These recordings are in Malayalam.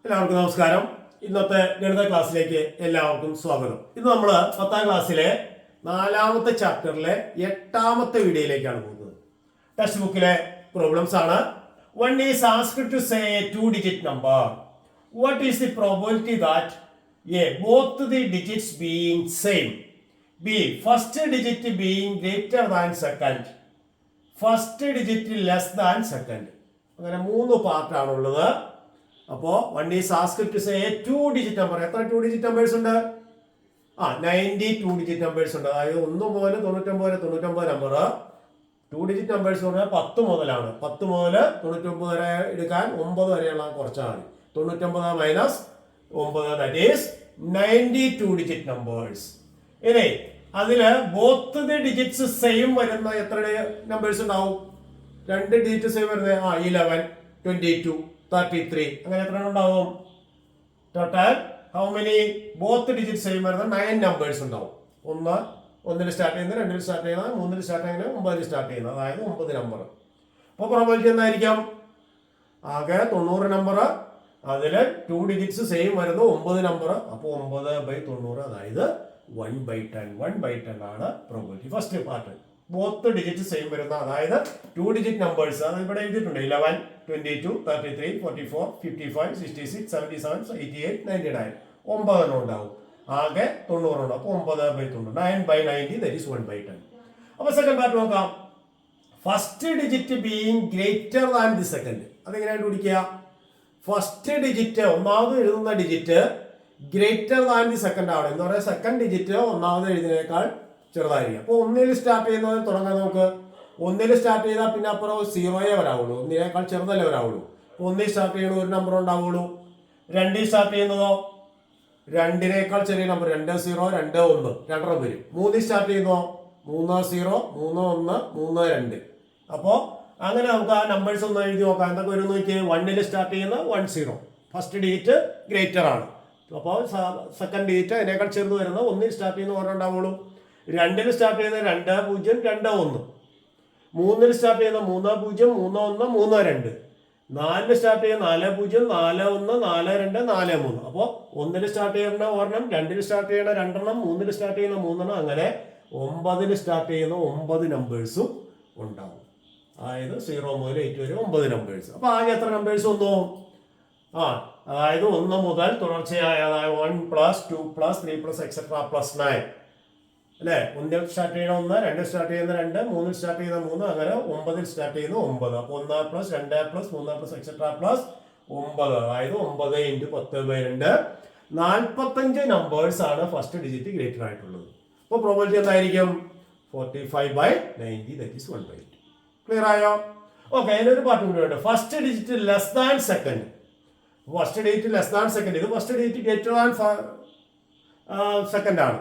എല്ലാവർക്കും നമസ്കാരം. ഇന്നത്തെ ഗണിത ക്ലാസ്സിലേക്ക് എല്ലാവർക്കും സ്വാഗതം. ഇന്ന് നമ്മൾ 10ാം ക്ലാസ്സിലെ 4ാമത്തെ ചാപ്റ്ററിലെ 8ാമത്തെ വീഡിയോയിലേക്കാണ് പോകുന്നത്. ടെക്സ്റ്റ് ബുക്കിലെ പ്രോബ്ലംസ് ആണ്. One is asked to say a 2-digit number. What is the probability that A. Both the digits being same, B. First digit being greater than second, first digit less than second. അങ്ങനെ 3 പാർട്ടാണുള്ളത്. അപ്പോൾ 1 is asked to say a 2-digit number. എത്ര 2-digit numbers ഉണ്ട്? 90 2-digit numbers ഉണ്ട്. അതായത് 1 മുതൽ 99 വരെ 99 നമ്പർ. 2-digit numbers എന്ന് പറഞ്ഞാൽ 10 മുതലാണ്. 10 മുതൽ 99 വരെ എടുക്കാൻ 9 വരെയുള്ള കുറച്ചാണ്. 99 minus 9, that is 90 2-digit numbers. ഇനി അതില് ബോത്ത് ദി ഡിജിറ്റ്സ് സെയിം വരുന്ന എത്ര നമ്പേഴ്സ് ഉണ്ടാവും? 2 ഡിജിറ്റ് സെയിം വരുന്നത് 11, 22, 33 അങ്ങനെ എത്ര ഉണ്ടാവും? Total how many both digit same വരുന്ന 9 നമ്പേഴ്സ് ഉണ്ടാവും. 1 സ്റ്റാർട്ട് ചെയ്യുന്നത്, 2 സ്റ്റാർട്ട് ചെയ്യുന്നത്, 3 സ്റ്റാർട്ട് ചെയ്യുന്നത്, 9 സ്റ്റാർട്ട് ചെയ്യുന്നത്, അതായത് 9 നമ്പർ. അപ്പോൾ പ്രോബബിലിറ്റി എന്തായിരിക്കും? ആകെ 90 നമ്പർ, അതിൽ 2 ഡിജിറ്റ്സ് സെയിം വരുന്ന 9 നമ്പർ. അപ്പോൾ 9/90, അതായത് 1/10. 1/10 ആണ് probability. First part both digit same വരുന്ന, അതായത് 2 ഡിജിറ്റ് നമ്പേഴ്സ്. അത് ഇവിടെ എഴുതിയിട്ടുണ്ട്. 11, 22, 33, 44, 55, 66, 77, 88, 99. 9 ഉണ്ടാവും. ആകെ 90 ഉണ്ടാവും. അപ്പോൾ 9/90, 9/90, ദാറ്റ് ഈസ് 1/10. അപ്പോൾ സെക്കൻഡ് പാർട്ട് നോക്കാം. First digit being greater than the second. അതെങ്ങനെയാണ് പിടിക്കുക? ഫസ്റ്റ് ഡിജിറ്റ്, ഒന്നാമത് എഴുതുന്ന digit greater than the second ആണ്. എന്ന് പറയുന്നത് സെക്കൻഡ് ഡിജിറ്റ് ഒന്നാമത് എഴുതുന്നതിനേക്കാൾ ചെറുതായിരിക്കും. അപ്പോൾ 1 സ്റ്റാർട്ട് ചെയ്യുന്നത് തുടങ്ങാൻ നമുക്ക്. 1 സ്റ്റാർട്ട് ചെയ്താൽ പിന്നെ അപ്പുറം 0 വരാവുള്ളൂ. 1 ചെറുതല്ലേ വരാവുള്ളൂ. 1 സ്റ്റാർട്ട് ചെയ്യണ ഒരു നമ്പർ ഉണ്ടാവുള്ളൂ. 2 സ്റ്റാർട്ട് ചെയ്യുന്നതോ 2 ചെറിയ നമ്പർ, 2 0, 2 1, 2 വരും. 3 സ്റ്റാർട്ട് ചെയ്യുന്നതോ 3 0, 3 1, 3 2. അപ്പോൾ അങ്ങനെ നമുക്ക് ആ നമ്പേഴ്സ് ഒന്ന് എഴുതി നോക്കാം. എന്തൊക്കെ വരും നോക്കി. 1 സ്റ്റാർട്ട് ചെയ്യുന്ന 1 0, ഫസ്റ്റ് ഡിജിറ്റ് ഗ്രേറ്റർ ആണ്. അപ്പോൾ സെക്കൻഡ് ഡിജിറ്റ് അതിനേക്കാൾ ചെറുത് വരുന്ന 1 സ്റ്റാർട്ട് ചെയ്യുന്ന ഓരോ ഉണ്ടാവുള്ളൂ. 2 സ്റ്റാർട്ട് ചെയ്യുന്ന 2 0, 2 1. 3 സ്റ്റാർട്ട് ചെയ്യുന്ന 3 0, 3 1, 3 2. 4 സ്റ്റാർട്ട് ചെയ്യുന്ന 4 0, 4 1, 4 2, 4 3. അപ്പോൾ 1 സ്റ്റാർട്ട് ചെയ്യുന്ന ഒരെണ്ണം, 2 സ്റ്റാർട്ട് ചെയ്യുന്ന 2 എണ്ണം, 3 സ്റ്റാർട്ട് ചെയ്യുന്ന 3 എണ്ണം, അങ്ങനെ 9 സ്റ്റാർട്ട് ചെയ്യുന്ന 9 നമ്പേഴ്സും ഉണ്ടാവും. അതായത് 0 മുതൽ 8 വരെ 9 നമ്പേഴ്സ്. അപ്പോൾ ആകെ എത്ര നമ്പേഴ്സ് വന്നു? അതായത് 1 മുതൽ തുടർച്ചയായ, അതായത് 1 + 2 + 3 + എക്സെട്രാ +9 അല്ലേ. 1 സ്റ്റാർട്ട് ചെയ്യുന്ന 1, 2 സ്റ്റാർട്ട് ചെയ്യുന്ന 2, 3 സ്റ്റാർട്ട് ചെയ്യുന്ന 3, അങ്ങനെ 9 സ്റ്റാർട്ട് ചെയ്യുന്ന 9. അപ്പോൾ 1 + 2 + 3 + എക്സെട്രാ +9, അതായത് 9 × 10/2, 45 നമ്പേഴ്സ് ആണ് ഫസ്റ്റ് ഡിജിറ്റ് ഗ്രേറ്റർ ആയിട്ടുള്ളത്. അപ്പോൾ പ്രോബബിലിറ്റി എന്തായിരിക്കും? 45/90, ദാറ്റ് ഈസ് 1/8. ക്ലിയർ ആയോ? ഓക്കെ. അതിനൊരു പാർട്ട് കൂടി ഉണ്ട്. First digit less than second. First digit less than second, ഇത് first digit greater than second ആണ്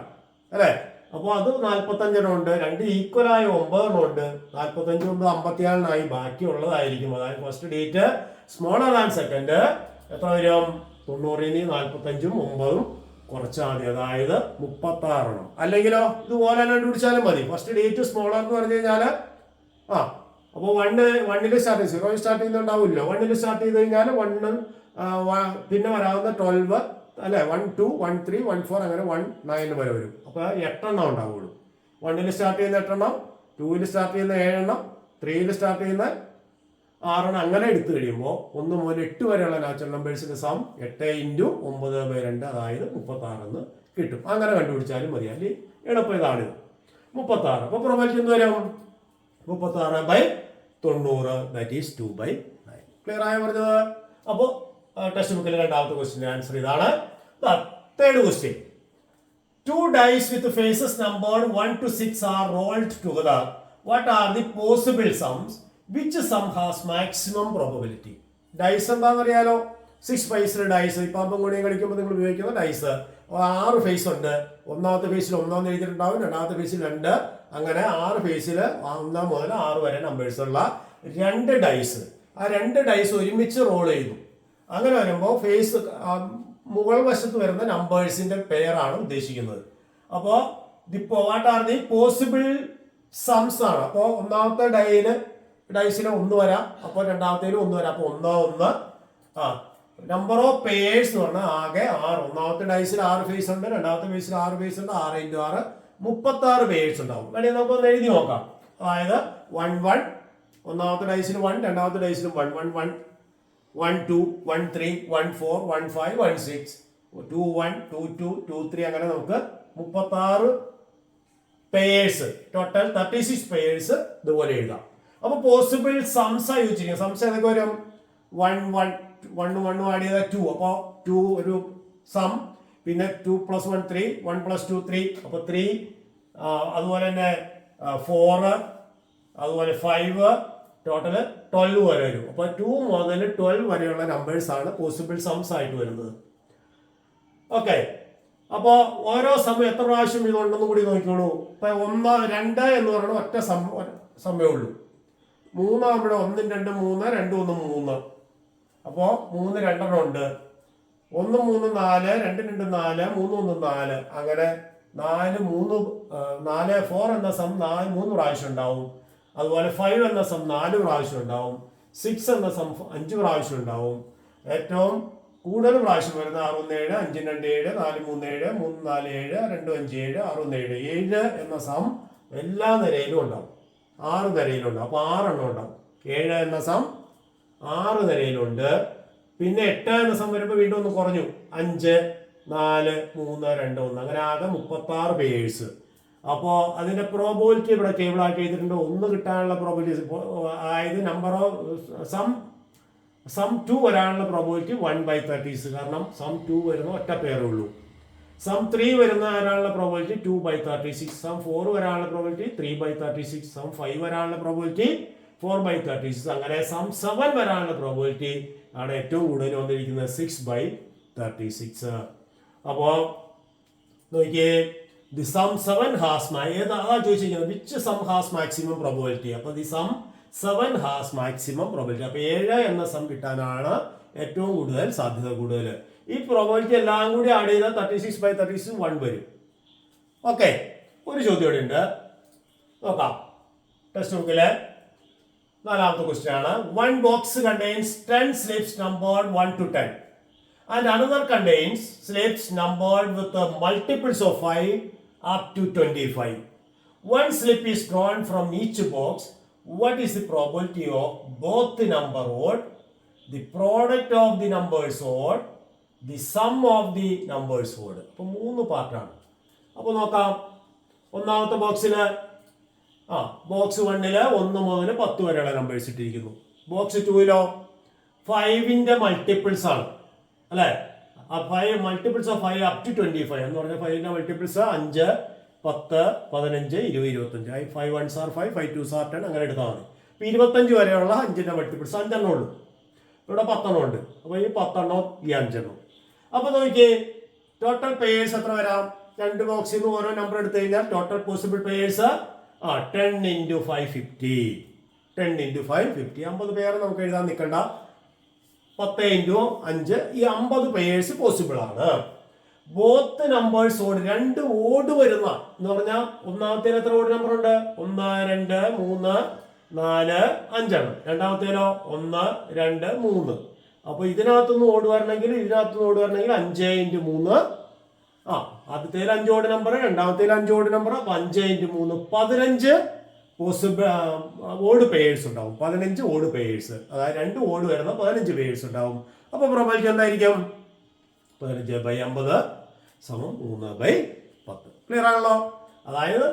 അല്ലേ. അപ്പോൾ അത് 45 ഉണ്ട്. 2 ഈക്വലായ 9 ഉണ്ട്. 45 കൊണ്ട് 54 ബാക്കിയുള്ളതായിരിക്കും. അതായത് first digit smaller than second എത്ര വരും? 90. 45ഉം 9ഉം കുറച്ചാൽ മതി, അതായത് 36. അല്ലെങ്കിലോ ഇതുപോലെ കണ്ടുപിടിച്ചാലും മതി. ഫസ്റ്റ് ഡിജിറ്റ് സ്മോളർ എന്ന് പറഞ്ഞു കഴിഞ്ഞാൽ അപ്പോൾ 1 സ്റ്റാർട്ട് ചെയ്ത് 0 സ്റ്റാർട്ട് ചെയ്യുന്നുണ്ടാവില്ലോ. 1 സ്റ്റാർട്ട് ചെയ്ത് കഴിഞ്ഞാൽ 1 പിന്നെ വരാവുന്ന 12 അല്ലെ, 1 2 1 3 1 4 അങ്ങനെ 1 9 വരെ വരും. അപ്പോൾ 8 എണ്ണം ഉണ്ടാവുള്ളൂ. 1 സ്റ്റാർട്ട് ചെയ്യുന്ന 8 എണ്ണം, 2 സ്റ്റാർട്ട് ചെയ്യുന്ന 7 എണ്ണം, 3 സ്റ്റാർട്ട് ചെയ്യുന്ന 6 എണ്ണം. അങ്ങനെ എടുത്തു കഴിയുമ്പോൾ 1 മുതൽ 8 വരെയുള്ള നാച്ചുറൽ നമ്പേഴ്സിന്റെ സം 8 × 9/2, അതായത് 36 എന്ന് കിട്ടും. അങ്ങനെ കണ്ടുപിടിച്ചാലും മതി. അല്ലെങ്കിൽ എളുപ്പം ഇതാണിത് 36. അപ്പോൾ പ്രോബബിലിറ്റി എന്ത് വരും? 36/90, ദാറ്റ് ഈസ് 2/9. ക്ലിയർ ആയി പറഞ്ഞത്? അപ്പോൾ ടെക്സ്റ്റ് ബുക്കിൽ രണ്ടാമത്തെ ക്വസ്റ്റിന്റെ ആൻസർ ഇതാണ്. Third question. 2 dice with faces numbered 1 to 6 are rolled together. What are the possible sums? Which sum has maximum probability? Dice എന്താണെന്ന് അറിയാലോ. 6 ഫേസിൽ ഡൈസ്. ഇപ്പം കൂടിയും കളിക്കുമ്പോൾ നിങ്ങൾ ഉപയോഗിക്കുന്ന ഡൈസ് 6 ഫേസ് ഉണ്ട്. ഒന്നാമത്തെ ഫേസിൽ 1 എഴുതിയിട്ടുണ്ടാവും, രണ്ടാമത്തെ ഫേസിൽ 2, അങ്ങനെ 6 ഫേസിൽ 1 മുതൽ 6 വരെ നമ്പേഴ്സ് ഉള്ള 2 ഡൈസ്. ആ 2 ഡൈസ് ഒരുമിച്ച് റോൾ ചെയ്തു. അങ്ങനെ വരുമ്പോൾ ഫേസ് മുകൾ വശത്ത് വരുന്ന നമ്പേഴ്സിന്റെ പെയറാണ് ഉദ്ദേശിക്കുന്നത്. അപ്പോൾ വാട്ട് ആർ ദി പോസിബിൾ സംസ് ആണ്. അപ്പോൾ ഒന്നാമത്തെ ഡൈസിന് 1 വരാം, അപ്പോൾ രണ്ടാമത്തേലും 1 വരാം. അപ്പോൾ 1 1 നമ്പർ ഓഫ് പേഴ്സ് എന്ന് പറഞ്ഞാൽ ആകെ 6. ഒന്നാമത്തെ ഡൈസിൽ 6 ഫേസ് ഉണ്ട്, രണ്ടാമത്തെ ഫേസിൽ 6 ഫേസ് ഉണ്ട്. 6 × 6 36 പേഴ്സ് ഉണ്ടാവും. വേണമെങ്കിൽ നമുക്കൊന്ന് എഴുതി നോക്കാം. അതായത് 1 1, ഒന്നാമത്തെ ഡൈസിൽ 1, രണ്ടാമത്തെ ഡൈസിൽ 1 1 1 1 2 1 3 1 4 1 5 1 6 2 1 2 2 2 3 അങ്ങനെ നമുക്ക് 36 പേഴ്സ്, ടോട്ടൽ 36 പേഴ്സ് ഇതുപോലെ എഴുതാം. അപ്പൊ പോസിബിൾ സംസ് ആയി വെച്ചിരിക്കുന്നത്. സംസ് ഏതൊക്കെ വരും? 1 1 1 1 ആഡ് ചെയ്താൽ 2, അപ്പോൾ 2 ഒരു സം. പിന്നെ 2 + 1 3, 1 + 2 3, അപ്പോൾ 3. അതുപോലെ തന്നെ 4, അതുപോലെ 5, ടോട്ടല് 12 വരെ വരും. അപ്പോൾ 2 മുതൽ 12 വരെയുള്ള നമ്പേഴ്സ് ആണ് പോസിബിൾ സംസ് ആയിട്ട് വരുന്നത്. ഓക്കെ, അപ്പോൾ ഓരോ സമയം എത്ര പ്രാവശ്യം ഇതുണ്ടെന്ന് കൂടി നോക്കിക്കോളൂ. ഇപ്പൊ 1 2 എന്ന് പറയുന്നത് ഒറ്റ സമയമേ ഉള്ളൂ. 3 ആകുമ്പോൾ 1 2 3 2 1 3, അപ്പോൾ 3 2 ഉണ്ട്. 1 3 4 2 2 4 3 1 4, അങ്ങനെ 4 3 4 4 എന്ന സം 3 പ്രാവശ്യം ഉണ്ടാവും. അതുപോലെ 5 എന്ന സം 4 പ്രാവശ്യം ഉണ്ടാവും. 6 എന്ന സം 5 പ്രാവശ്യം ഉണ്ടാവും. ഏറ്റവും കൂടുതൽ പ്രാവശ്യം വരുന്ന 6 1 7 5 2 7 4 3 7 3 4 7 2 5 7 6 1 7 7 എന്ന സം എല്ലാ നിരയിലും ഉണ്ടാവും. 6 നിരയിലുണ്ടാവും. അപ്പോൾ 6 എണ്ണം ഉണ്ടാവും. 7 എന്ന സം 6 നിരയിലുണ്ട്. പിന്നെ 8 എന്ന സം വരുമ്പോൾ വീണ്ടും ഒന്ന് കുറഞ്ഞു. 5 4 3 2 1, അങ്ങനെ ആകെ 36 പേഴ്സ്. അപ്പോൾ അതിന്റെ പ്രോബിലിറ്റി ഇവിടെ ടേബിൾ ആയിട്ട് ചെയ്തിട്ടുണ്ട്. 1 കിട്ടാനുള്ള പ്രോബിലിറ്റി, അതായത് നമ്പർ ഓഫ് സം 2 വരാനുള്ള പ്രോബിലിറ്റി 1/30, കാരണം സം 2 വരുന്ന ഒറ്റ പേരേ ഉള്ളൂ. സം 3 വരാനുള്ള പ്രോബിലിറ്റി 2/36, സം 4 വരാനുള്ള പ്രോബിലിറ്റി 3/36, സം 5 വരാനുള്ള പ്രോബിലിറ്റി 4/36, അങ്ങനെ സം 7 വരാനുള്ള പ്രോബിലിറ്റി ആണ് ഏറ്റവും കൂടുതൽ വന്നിരിക്കുന്നത് 6/36. അപ്പോൾ നോക്കിയേ, ദി സം 7 ഹാസ് അതാ ചോദിച്ചിരിക്കുന്നത്, which sum has maximum probability. അപ്പോൾ the sum 7 has maximum probability. അപ്പോൾ 7 എന്ന സം കിട്ടാനാണ് ഏറ്റവും കൂടുതൽ സാധ്യത കൂടുതൽ. ഈ പ്രോബിലിറ്റി എല്ലാം കൂടി ആഡ് ചെയ്താൽ 36/36 1 വരും. ഓക്കെ, ഒരു ചോദ്യം ഇവിടെ ഉണ്ട്, നോക്കാം. ടെക്സ്റ്റ് ബുക്കിലെ 4ാമത്തെ ക്വസ്റ്റ്യൻ ആണ്. 1 box contains 10 slips numbered 1 to 10 and another contains slips numbered with the multiples of 5 up to 25. One slip is drawn from each box. What is the probability of both the number odd, the product of the numbers odd, the sum of the numbers odd? അപ്പോൾ 3 പാർട്ടാണ്. അപ്പോൾ നോക്കാം. ഒന്നാമത്തെ ബോക്സില് ബോക്സ് 1-ല് 1 മുതൽ 10 വരെയുള്ള നമ്പേഴ്സ് ഇട്ടിരിക്കുന്നു. ബോക്സ് 2-ലോ 5ന്റെ മൾട്ടിപ്പിൾസ് ആണ്, അല്ലെ? 5 മൾട്ടിപ്പിൾസ് ഓഫ് 5 അപ് ടു 25 എന്ന് പറഞ്ഞാൽ 5ന്റെ multiples 5 10 15 20 25. 5 1s are 5, 5 2s are 10, അങ്ങനെ എടുത്താൽ മതി. ഇപ്പൊ 25 വരെയുള്ള 5ന്റെ മൾട്ടിപ്പിൾസ് 5 എണ്ണം ഉള്ളൂ. ഇവിടെ 10 എണ്ണം ഉണ്ട്. അപ്പൊ ഈ 10 എണ്ണം ഈ 5 എണ്ണം. അപ്പൊ നോക്കിയേ, ടോട്ടൽ പേയേഴ്സ് എത്ര വരാം? 2 ബോക്സിൽ നിന്ന് ഓരോ നമ്പർ എടുത്തു കഴിഞ്ഞാൽ ടോട്ടൽ പോസിബിൾ പേയേഴ്സ് 10 × 5 50. 10 × 5 50. 50 പേര് നമുക്ക് എഴുതാൻ നിൽക്കണ്ട. 10 × 5 ഈ 50 പേയേഴ്സ് പോസിബിൾ ആണ്. ബോത്ത് നമ്പേഴ്സ് ഓട്, 2 ഓട് വരുന്ന എന്ന് പറഞ്ഞാൽ ഒന്നാമത്തേൽ എത്ര ഓട് നമ്പർ ഉണ്ട്? 1 2 3 4 5 എണ്ണം. രണ്ടാമത്തേലോ 1 2 3. അപ്പൊ ഇതിനകത്തുനിന്ന് ഓട് വരണമെങ്കിൽ 5 × 3. ആദ്യത്തേൽ 5 ഓട് നമ്പർ, രണ്ടാമത്തേൽ 5 ഓട് നമ്പർ. അപ്പൊ 5 × 3 15 പോസിബിൾ ഓട് പേയേഴ്സ് ഉണ്ടാവും. 15 ഓട് പേയേഴ്സ്, അതായത് 2 ഓട് വരുന്ന 15 പേയേഴ്സ് ഉണ്ടാവും. അപ്പൊ പ്രോബബിലിറ്റി എന്തായിരിക്കും? 15/50 = 3/10. ക്ലിയർ ആണല്ലോ? അതായത്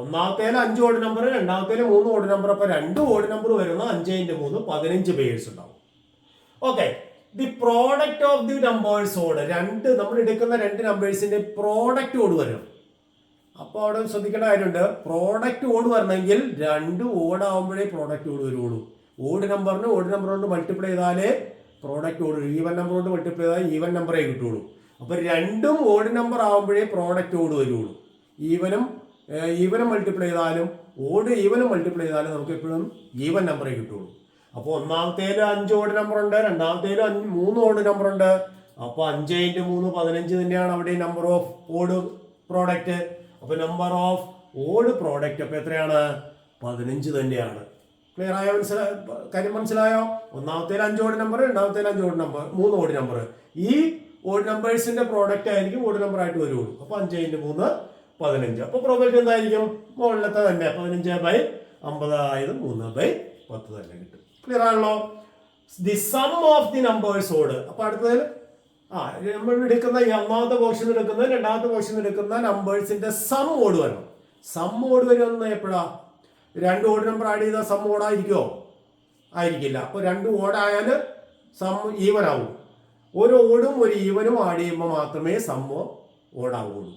ഒന്നാമത്തേൽ 5 ഓട് നമ്പർ, രണ്ടാമത്തേൽ 3 ഓട് നമ്പർ. അപ്പൊ 2 ഓട് നമ്പർ വരുന്ന 5 × 3 15 പേയേഴ്സ് ഉണ്ടാവും. Okay, the product of the numbers ഓട്, നമ്മൾ എടുക്കുന്ന 2 നമ്പേഴ്സിന്റെ പ്രോഡക്റ്റ് ഓട് വരണം. അപ്പോൾ അവിടെ ശ്രദ്ധിക്കേണ്ട കാര്യമുണ്ട്. പ്രോഡക്റ്റ് ഓട് വരണമെങ്കിൽ 2 ഓട് ആവുമ്പോഴേ പ്രോഡക്റ്റ് ഓട് വരുള്ളൂ. ഓട് നമ്പറിന് ഓട് നമ്പർ കൊണ്ട് മൾട്ടിപ്ലൈ ചെയ്താലേ പ്രോഡക്റ്റ് ഓട്, ഈവൻ നമ്പർ കൊണ്ട് മൾട്ടിപ്ലൈ ചെയ്താൽ ഈവൻ നമ്പറേ കിട്ടുള്ളൂ. അപ്പൊ 2ഉം ഓട് നമ്പർ ആവുമ്പോഴേ പ്രോഡക്റ്റ് ഓട് വരുള്ളൂ. ഈവനും മൾട്ടിപ്ലൈ ചെയ്താലും ഈവനും മൾട്ടിപ്ലൈ ചെയ്താലും നമുക്ക് എപ്പോഴും ഈവൻ നമ്പറേ കിട്ടുള്ളൂ. അപ്പോൾ ഒന്നാമത്തേലും 5 ഓട് നമ്പർ ഉണ്ട്, രണ്ടാമത്തേലും 3 ഓട് നമ്പർ ഉണ്ട്. അപ്പൊ 5 × 3 15 തന്നെയാണ് അവിടെ നമ്പർ ഓഫ് ഓട് പ്രോഡക്റ്റ്. അപ്പൊ നമ്പർ ഓഫ് ഓട് പ്രോഡക്റ്റ് അപ്പൊ എത്രയാണ്? 15 തന്നെയാണ്. ക്ലിയർ ആയോ? കാര്യം മനസ്സിലായോ? ഒന്നാമത്തേൽ 5 ഓഡ് നമ്പർ, രണ്ടാമത്തേൽ 5 ഓഡ് നമ്പർ, 3 ഓഡ് നമ്പർ. ഈ ഓഡ് നമ്പേഴ്സിന്റെ പ്രോഡക്റ്റ് ആയിരിക്കും ഓഡ് നമ്പർ ആയിട്ട് വരുള്ളൂ. അപ്പൊ 5 × 3 15. അപ്പൊ പ്രോബബിലിറ്റി എന്തായിരിക്കും? മുകളിലത്തെ തന്നെ 15/50 ആയത് 3/10 തന്നെ കിട്ടും. ക്ലിയർ ആണല്ലോ? The sum of the numbers odd. അപ്പൊ അടുത്തതിൽ നമ്മൾ എടുക്കുന്ന ഈ ഒന്നാമത്തെ പോർഷൻ എടുക്കുന്ന രണ്ടാമത്തെ പോർഷൻ എടുക്കുന്ന നമ്പേഴ്സിന്റെ സം ഓഡ് വരണം. സം ഓഡ് വരുമെന്ന് എപ്പോഴാ? 2 ഓഡ് നമ്പർ ആഡ് ചെയ്താൽ സം ഓടായിരിക്കുമോ? ആയിരിക്കില്ല. അപ്പൊ 2 ഓടായാൽ സം ഈവൻ ആവും. ഒരു ഓടും ഒരു ഈവനും ആഡ് ചെയ്യുമ്പോൾ മാത്രമേ സം ഓടാവുള്ളൂ.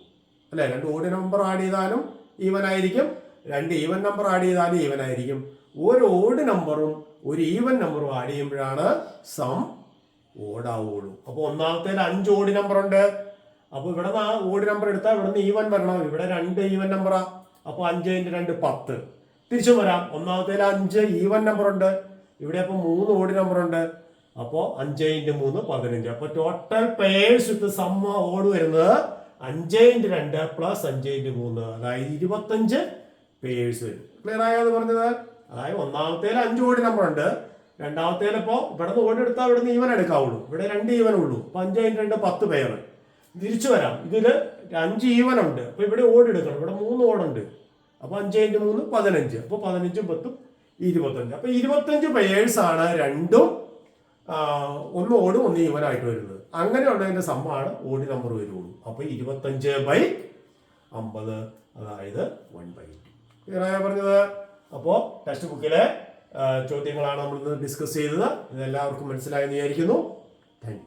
അല്ലെ? 2 ഓഡ് നമ്പർ ആഡ് ചെയ്താലും ഈവൻ ആയിരിക്കും, 2 ഈവൻ നമ്പർ ആഡ് ചെയ്താലും ഈവൻ ആയിരിക്കും. ഒരു ഓഡ് നമ്പറും ഒരു ഈവൻ നമ്പറും ആഡ് ചെയ്യുമ്പോഴാണ് സം ഓടാവുള്ളൂ. അപ്പൊ ഒന്നാമത്തേൽ 5 ഓഡ് നമ്പർ ഉണ്ട്. അപ്പൊ ഇവിടെ ഓഡ് നമ്പർ എടുത്താൽ ഇവിടെ നിന്ന് ഈവൻ വരണം. ഇവിടെ 2 ഈവൻ നമ്പറാ. അപ്പൊ 5 × 2 10. തിരിച്ചും വരാം. ഒന്നാമത്തേൽ 5 ഈവൻ നമ്പർ ഉണ്ട്. ഇവിടെ അപ്പൊ 3 ഓഡ് നമ്പർ ഉണ്ട്. അപ്പോ 5 × 3 15. അപ്പൊ total pairs with sum odd വരുന്നത് 5 × 2 + 5 × 3, അതായത് 25 പേഴ്സ് വരും. ക്ലിയർ ആയത് പറഞ്ഞത്? അതായത് ഒന്നാമത്തേൽ 5 ഓഡ് നമ്പർ ഉണ്ട്. രണ്ടാമത്തേൽ ഇപ്പോ ഇവിടെ നിന്ന് ഓഡ് എടുത്താൽ ഇവിടെ നിന്ന് ഈവൻ എടുക്കാവുള്ളൂ. ഇവിടെ 2 ഈവൻ ഉള്ളൂ. അപ്പൊ 5 × 2 10 പേര്. തിരിച്ചു വരാം. ഇതില് 5 ഈവൻ ഉണ്ട്. അപ്പൊ ഇവിടെ ഓഡ് എടുക്കണം. ഇവിടെ 3 ഓടുണ്ട്. അപ്പൊ 5 × 3 15. അപ്പൊ 15 × 10 25. അപ്പൊ 25 പേഴ്സ് ആണ് രണ്ടും ഒന്ന് ഓടും ഒന്ന് ഈവൻ ആയിട്ട് വരുന്നത്. അങ്ങനെയുള്ളതിന്റെ സമ്മാണ് ഓഡ് നമ്പർ വരുള്ളൂ. അപ്പൊ 25/50, അതായത് 1/2. ക്ലിയർ ആയോ പറഞ്ഞത്? അപ്പോ ടെക്സ്റ്റ് ബുക്കിലെ ചോദ്യങ്ങളാണ് നമ്മൾ ഡിസ്കസ് ചെയ്തത്. ഇതെല്ലാവർക്കും മനസ്സിലായെന്ന് വിചാരിക്കുന്നു.